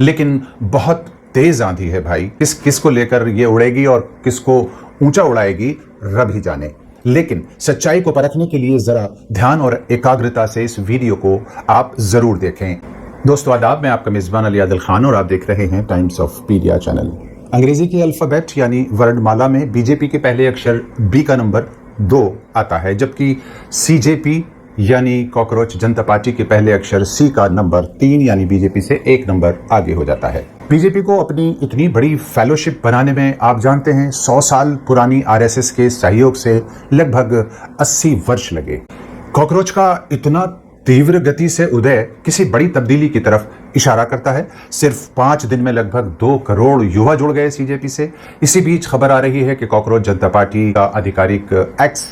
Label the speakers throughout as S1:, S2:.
S1: लेकिन बहुत तेज आंधी है भाई। किसको लेकर ये उड़ेगी और किसको ऊंचा उड़ाएगी रब ही जाने। लेकिन सच्चाई को परखने के लिए जरा ध्यान और एकाग्रता से इस वीडियो को आप जरूर देखें। दोस्तों आदाब, मैं आपका मेजबान अली आदिल खान और आप देख रहे हैं टाइम्स ऑफ पीडिया चैनल। अंग्रेजी के अल्फाबेट यानी वर्णमाला में बीजेपी के पहले अक्षर बी का नंबर 2 आता है, जबकि सीजेपी यानी कॉकरोच जनता पार्टी के पहले अक्षर सी का नंबर 3 यानी बीजेपी से 1 नंबर आगे हो जाता है। बीजेपी को अपनी इतनी बड़ी फेलोशिप बनाने में आप जानते हैं 100 साल पुरानी आरएसएस के सहयोग से लगभग 80 वर्ष लगे। कॉकरोच का इतना तीव्र गति से उदय किसी बड़ी तब्दीली की तरफ इशारा करता है। सिर्फ 5 दिन में लगभग 2 करोड़ युवा जुड़ गए सीजेपी से। इसी बीच खबर आ रही है कि कॉकरोच जनता पार्टी का आधिकारिक एक्स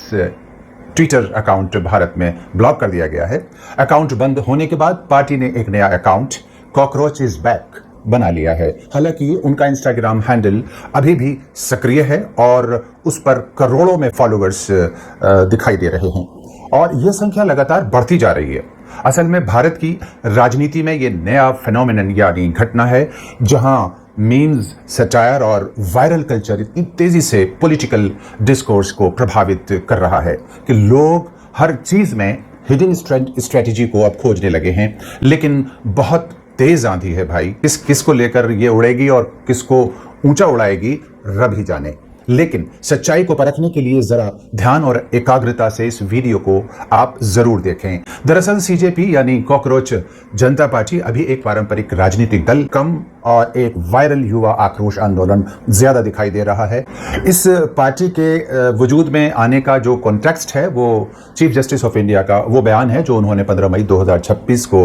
S1: ट्विटर अकाउंट भारत में ब्लॉक कर दिया गया है। अकाउंट बंद होने के बाद पार्टी ने एक नया अकाउंट कॉकरोच इज बैक बना लिया है। हालांकि उनका इंस्टाग्राम हैंडल अभी भी सक्रिय है और उस पर करोड़ों में फॉलोअर्स दिखाई दे रहे हैं और यह संख्या लगातार बढ़ती जा रही है। असल में भारत की राजनीति में यह नया फेनोमेनन यानी घटना है जहां मीम्स, सटायर और वायरल कल्चर इतनी तेजी से पॉलिटिकल डिस्कोर्स को प्रभावित कर रहा है कि लोग हर चीज में हिडन स्ट्रेटजी को अब खोजने लगे हैं। लेकिन बहुत तेज आंधी है भाई। किसको लेकर ये उड़ेगी और किसको ऊंचा उड़ाएगी रब ही जाने। लेकिन सच्चाई को परखने के लिए जरा ध्यान और एकाग्रता से इस वीडियो को आप जरूर देखें। दरअसल सीजेपी यानी कॉकरोच जनता पार्टी अभी एक पारंपरिक राजनीतिक दल कम और एक वायरल युवा आक्रोश आंदोलन ज्यादा दिखाई दे रहा है। इस पार्टी के वजूद में आने का जो कॉन्टेक्स्ट है वो चीफ जस्टिस ऑफ इंडिया का वो बयान है जो उन्होंने 15 मई 2026 को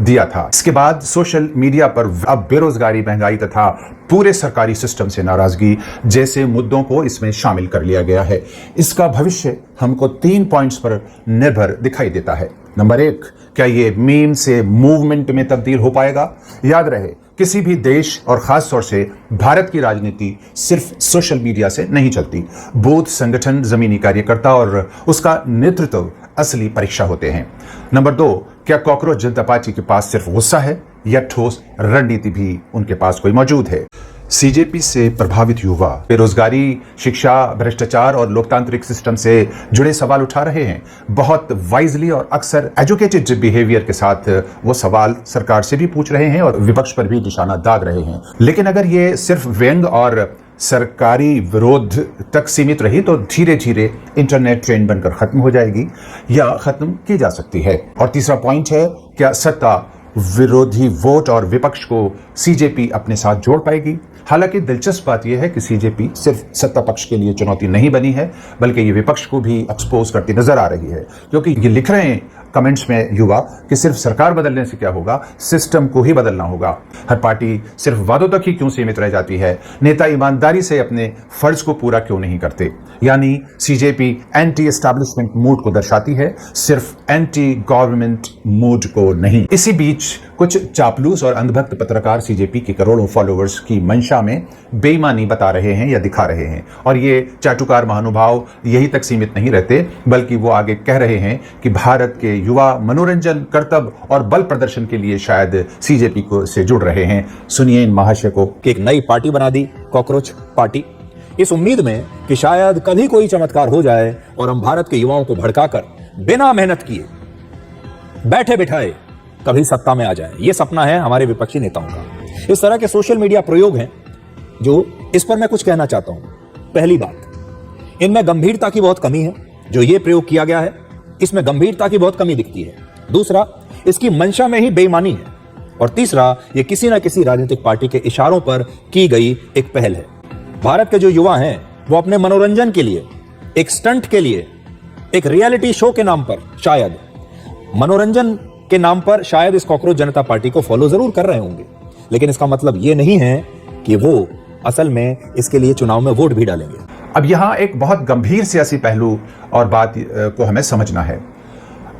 S1: दिया था। इसके बाद सोशल मीडिया पर अब बेरोजगारी, महंगाई तथा पूरे सरकारी सिस्टम से नाराजगी जैसे मुद्दों को इसमें शामिल कर लिया गया है। इसका भविष्य हमको 3 पॉइंट्स पर निर्भर दिखाई देता है। नंबर 1, क्या ये मीम से मूवमेंट में तब्दील हो पाएगा? याद रहे, किसी भी देश और खास तौर से भारत की राजनीति सिर्फ सोशल मीडिया से नहीं चलती। बूथ संगठन, जमीनी कार्यकर्ता और उसका नेतृत्व असली परीक्षा होते हैं। नंबर 2, क्या कॉकरोच जनता पार्टी के पास सिर्फ गुस्सा है या ठोस रणनीति भी उनके पास कोई मौजूद है? सीजेपी से प्रभावित युवा बेरोजगारी, शिक्षा, भ्रष्टाचार और लोकतांत्रिक सिस्टम से जुड़े सवाल उठा रहे हैं। बहुत वाइजली और अक्सर एजुकेटेड बिहेवियर के साथ वो सवाल सरकार से भी पूछ रहे हैं और विपक्ष पर भी निशाना दाग रहे हैं। लेकिन अगर ये सिर्फ व्यंग और सरकारी विरोध तक सीमित रही तो धीरे धीरे इंटरनेट ट्रेंड बनकर खत्म हो जाएगी या खत्म की जा सकती है। और तीसरा पॉइंट है, क्या सत्ता विरोधी वोट और विपक्ष को सीजेपी अपने साथ जोड़ पाएगी? हालांकि दिलचस्प बात यह है कि सीजेपी सिर्फ सत्ता पक्ष के लिए चुनौती नहीं बनी है, बल्कि ये विपक्ष को भी एक्सपोज करती नजर आ रही है, क्योंकि ये लिख रहे हैं कमेंट्स में युवा कि सिर्फ सरकार बदलने से क्या होगा, सिस्टम को ही बदलना होगा। हर पार्टी सिर्फ वादों तक ही क्यों सीमित रह जाती है? नेता ईमानदारी से अपने फर्ज को पूरा क्यों नहीं करते? यानी सीजेपी एंटी एस्टैब्लिशमेंट मूड को दर्शाती है, सिर्फ एंटी गवर्नमेंट मूड को नहीं। इसी बीच कुछ चापलूस और अंधभक्त पत्रकार सीजेपी के करोड़ों फॉलोअर्स की मंशा में बेईमानी बता रहे हैं या दिखा रहे हैं और ये चाटुकार महानुभाव यही तक सीमित नहीं रहते, बल्कि वो आगे कह रहे हैं कि भारत के युवा मनोरंजन, कर्तव्य और बल प्रदर्शन के लिए शायद सीजेपी को से जुड़ रहे हैं। सुनिए इन महाशय को।
S2: एक नई पार्टी बना दी कॉकरोच पार्टी, इस उम्मीद में कि शायद कभी कोई चमत्कार हो जाए और हम भारत के युवाओं को भड़काकर बिना मेहनत किए बैठे बिठाए कभी सत्ता में आ जाए। यह सपना है हमारे विपक्षी नेताओं का। इस तरह के सोशल मीडिया प्रयोग हैं जो इस पर मैं कुछ कहना चाहता हूं। पहली बात, इनमें गंभीरता की बहुत कमी है। जो ये प्रयोग किया गया है इसमें गंभीरता की बहुत कमी दिखती है। दूसरा, इसकी मंशा में ही बेईमानी है। और तीसरा, ये किसी न किसी राजनीतिक पार्टी के इशारों पर की गई एक पहल है। भारत के जो युवा हैं वो अपने मनोरंजन के लिए, एक स्टंट के लिए, एक रियलिटी शो के नाम पर, शायद मनोरंजन के नाम पर शायद इस कॉकरोच जनता पार्टी को फॉलो जरूर कर रहे होंगे, लेकिन इसका मतलब यह नहीं है कि वो असल में इसके लिए चुनाव में वोट भी डालेंगे।
S1: अब यहां एक बहुत गंभीर सियासी पहलू और बात को हमें समझना है।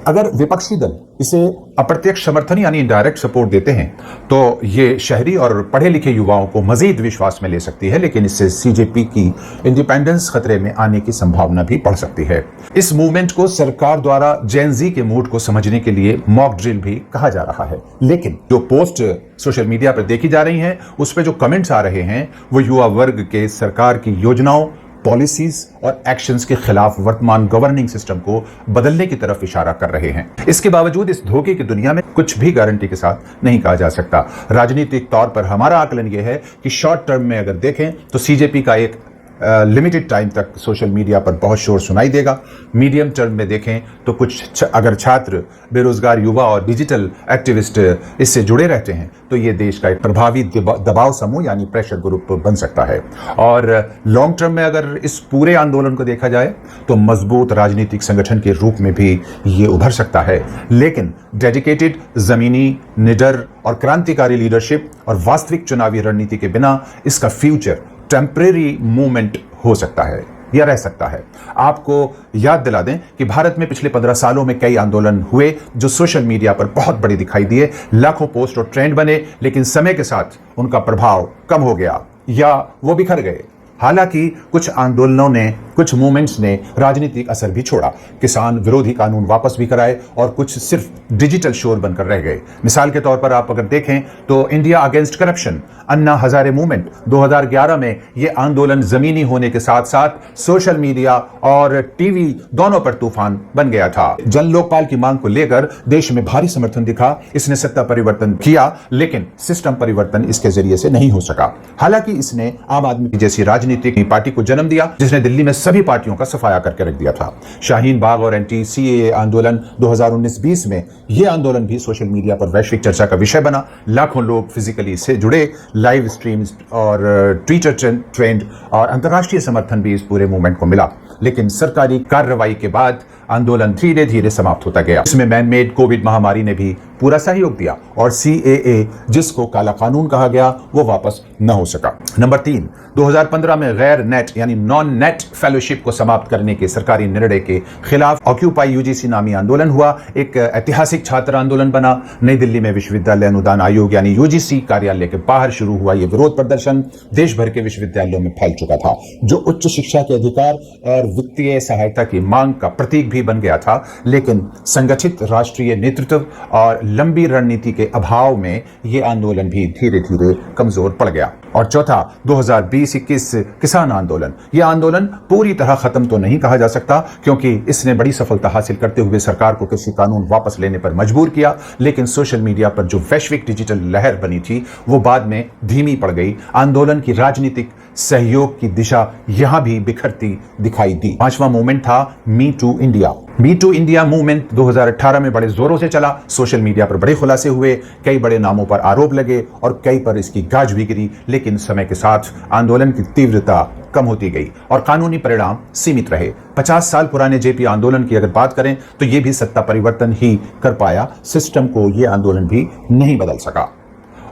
S1: अगर विपक्षी दल इसे अप्रत्यक्ष समर्थन यानी इनडायरेक्ट सपोर्ट देते हैं तो ये शहरी और पढ़े लिखे युवाओं को मजीद विश्वास में ले सकती है, लेकिन इससे सीजेपी की इंडिपेंडेंस खतरे में आने की संभावना भी बढ़ सकती है। इस मूवमेंट को सरकार द्वारा जेन ज़ी के मूड को समझने के लिए मॉक ड्रिल भी कहा जा रहा है, लेकिन जो पोस्ट सोशल मीडिया पर देखी जा रही हैं उस पर जो कमेंट्स आ रहे हैं वो युवा वर्ग के सरकार की योजनाओं, पॉलिसीज और एक्शंस के खिलाफ वर्तमान गवर्निंग सिस्टम को बदलने की तरफ इशारा कर रहे हैं। इसके बावजूद इस धोखे की दुनिया में कुछ भी गारंटी के साथ नहीं कहा जा सकता। राजनीतिक तौर पर हमारा आकलन यह है कि शॉर्ट टर्म में अगर देखें तो सीजेपी का एक लिमिटेड टाइम तक सोशल मीडिया पर बहुत शोर सुनाई देगा। मीडियम टर्म में देखें तो कुछ अगर छात्र, बेरोजगार युवा और डिजिटल एक्टिविस्ट इससे जुड़े रहते हैं तो ये देश का एक प्रभावी दबाव समूह यानी प्रेशर ग्रुप बन सकता है। और लॉन्ग टर्म में अगर इस पूरे आंदोलन को देखा जाए तो मजबूत राजनीतिक संगठन के रूप में भी ये उभर सकता है, लेकिन डेडिकेटेड, जमीनी, निडर और क्रांतिकारी लीडरशिप और वास्तविक चुनावी रणनीति के बिना इसका फ्यूचर टेम्परेरी मूवमेंट हो सकता है या रह सकता है। आपको याद दिला दें कि भारत में पिछले 15 सालों में कई आंदोलन हुए जो सोशल मीडिया पर बहुत बड़े दिखाई दिए, लाखों पोस्ट और ट्रेंड बने, लेकिन समय के साथ उनका प्रभाव कम हो गया या वो बिखर गए। हालांकि कुछ आंदोलनों ने, कुछ मूवमेंट्स ने राजनीतिक असर भी छोड़ा। किसान विरोधी कानून वापस भी कराए और कुछ सिर्फ डिजिटल शोर बनकर रह गए। मिसाल के तौर पर आप अगर देखें तो India against corruption, Anna Hazare movement 2011 में ये आंदोलन जमीनी होने के साथ साथ सोशल मीडिया और टीवी दोनों पर तूफान बन गया था। जन लोकपाल की मांग को लेकर देश में भारी समर्थन दिखा, इसने सत्ता परिवर्तन किया, लेकिन सिस्टम परिवर्तन इसके जरिए से नहीं हो सका। हालांकि इसने आम आदमी की जैसी राजनीतिक पार्टी को जन्म दिया जिसने दिल्ली में सभी पार्टियों का सफाया करके रख दिया था। शाहीन बाग और एंटी सीएए आंदोलन 2019-20 में यह आंदोलन भी सोशल मीडिया पर वैश्विक चर्चा का विषय बना। लाखों लोग फिजिकली इससे जुड़े, लाइव स्ट्रीम्स और ट्विटर ट्रेंड और अंतर्राष्ट्रीय समर्थन भी इस पूरे मूवमेंट को मिला, लेकिन सरकारी कार्रवाई के बाद आंदोलन धीरे धीरे समाप्त होता गया। इसमें मैन मेड कोविड महामारी ने भी पूरा सहयोग दिया और सीएए, जिसको काला कानून कहा गया, वो वापस न हो सका। नंबर 3, 2015 में गैर नेट यानी नॉन नेट फेलोशिप को समाप्त करने के सरकारी निर्णय के खिलाफ ऑक्यूपाई यूजीसी नामी आंदोलन हुआ। एक ऐतिहासिक छात्र आंदोलन बना। नई दिल्ली में विश्वविद्यालय अनुदान आयोग यानी यूजीसी कार्यालय के बाहर शुरू हुआ यह विरोध प्रदर्शन देश भर के विश्वविद्यालयों में फैल चुका था, जो उच्च शिक्षा के अधिकार और वित्तीय सहायता की मांग का प्रतीक भी बन गया था। लेकिन संगठित राष्ट्रीय नेतृत्व और लंबी रणनीति के अभाव में यह आंदोलन भी धीरे धीरे कमजोर पड़ गया। और चौथा, 2020-21 किसान आंदोलन। यह आंदोलन पूरी तरह खत्म तो नहीं कहा जा सकता क्योंकि इसने बड़ी सफलता हासिल करते हुए सरकार को कृषि कानून वापस लेने पर मजबूर किया, लेकिन सोशल मीडिया पर जो वैश्विक डिजिटल लहर बनी थी वो बाद में धीमी पड़ गई। आंदोलन की राजनीतिक सहयोग की दिशा यहां भी बिखरती दिखाई दी। पांचवा मूवमेंट था me too India. Me too India movement 2018 में बड़े जोरों से चला। सोशल मीडिया पर बड़े खुलासे हुए, कई बड़े नामों पर आरोप लगे और कई पर इसकी गाज भी गिरी, लेकिन समय के साथ आंदोलन की तीव्रता कम होती गई और कानूनी परिणाम सीमित रहे। 50 साल पुराने जेपी आंदोलन की अगर बात करें तो यह भी सत्ता परिवर्तन ही कर पाया, सिस्टम को यह आंदोलन भी नहीं बदल सका।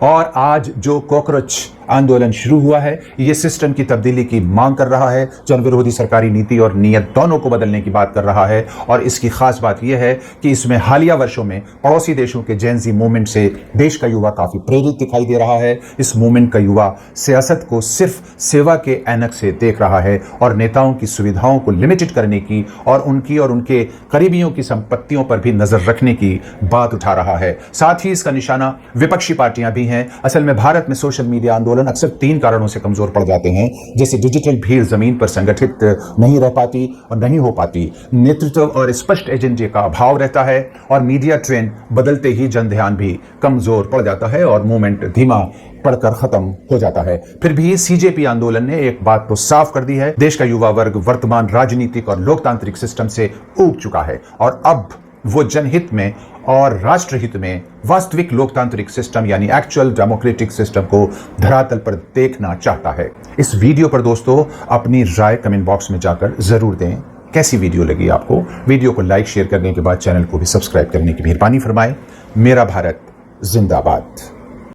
S1: और आज जो कॉकरोच आंदोलन शुरू हुआ है, यह सिस्टम की तब्दीली की मांग कर रहा है, जन विरोधी सरकारी नीति और नीयत दोनों को बदलने की बात कर रहा है। और इसकी खास बात यह है कि इसमें हालिया वर्षों में पड़ोसी देशों के जेन ज़ी मूवमेंट से देश का युवा काफी प्रेरित दिखाई दे रहा है। इस मूवमेंट का युवा सियासत को सिर्फ सेवा के ऐनक से देख रहा है और नेताओं की सुविधाओं को लिमिटेड करने की और उनके करीबियों की संपत्तियों पर भी नजर रखने की बात उठा रहा है। साथ ही इसका निशाना विपक्षी पार्टियां भी हैं। असल में भारत में सोशल मीडिया आंदोलन अक्सर 3 कारणों से कमजोर पड़ जाते हैं, जैसे डिजिटल भीड़ जमीन पर संगठित नहीं रह पाती और नहीं हो पाती, नेतृत्व और स्पष्ट एजेंडे का अभाव रहता है और मीडिया ट्रेंड बदलते ही जन ध्यान भी कमजोर पड़ जाता है और मूवमेंट धीमा पड़कर खत्म हो जाता है। फिर भी सीजेपी आंदोलन ने एक बात तो साफ कर दी है, देश का युवा वर्ग वर्तमान राजनीतिक और लोकतांत्रिक सिस्टम से ऊब चुका है और अब वो जनहित में और राष्ट्रहित में वास्तविक लोकतांत्रिक सिस्टम यानी एक्चुअल डेमोक्रेटिक सिस्टम को धरातल पर देखना चाहता है। इस वीडियो पर दोस्तों अपनी राय कमेंट बॉक्स में जाकर जरूर दें। कैसी वीडियो लगी आपको? वीडियो को लाइक शेयर करने के बाद चैनल को भी सब्सक्राइब करने की मेहरबानी फरमाएं। मेरा भारत जिंदाबाद।